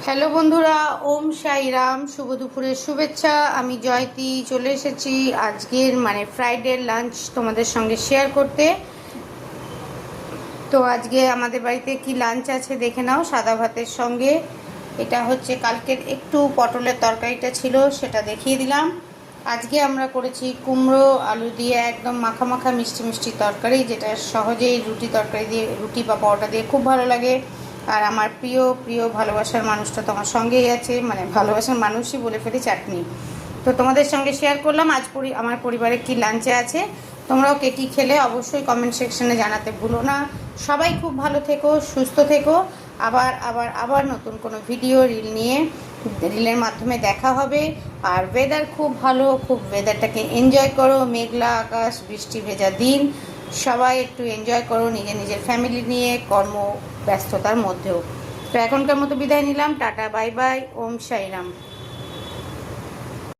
Hello বন্ধুরা, ওম সাইরাম। শুভ দুপুরের শুভেচ্ছা। আমি জয়তী চলে এসেছি আজকের ফ্রাইডে লাঞ্চ তোমাদের সঙ্গে শেয়ার করতে। তো আজকে আমাদের বাড়িতে কি লাঞ্চ আছে দেখে নাও। সাদা ভাতের সঙ্গে এটা হচ্ছে কালকের একটু পটলের তরকারিটা ছিল, সেটা দেখিয়ে দিলাম। আজকে আমরা করেছি কুমড়ো আলু দিয়ে একদম মাখা মাখা মিষ্টি মিষ্টি তরকারি, যেটা সহজেই রুটি তরকারি দিয়ে, রুটি বা পরোটা দিয়ে খুব ভালো লাগে। আর আমার প্রিয় প্রিয় ভালোবাসার মানুষটা তো আমার সঙ্গেই আছে, ভালোবাসার মানুষই বলে ফেলি, চাটনি। তো তোমাদের সঙ্গে শেয়ার করলাম আজ আমার পরিবারে কি লাঞ্চে আছে। তোমরাও কে কী খেলে অবশ্যই কমেন্ট সেকশনে জানাতে ভুলো না। সবাই খুব ভালো থেকো, সুস্থ থেকো। আবার আবার আবার নতুন কোনো ভিডিও রিলের মাধ্যমে দেখা হবে। আর ওয়েদার খুব ভালো, খুব ওয়েদারটাকে এনজয় করো। মেঘলা আকাশ, বৃষ্টি ভেজা দিন, সবাই একটু এনজয় করো নিজের নিজের ফ্যামিলি নিয়ে, কর্ম ব্যস্ততার মধ্যেও। তো এখনকার মতো বিদায় নিলাম। টাটা, বাই বাই, ওম সাইরাম।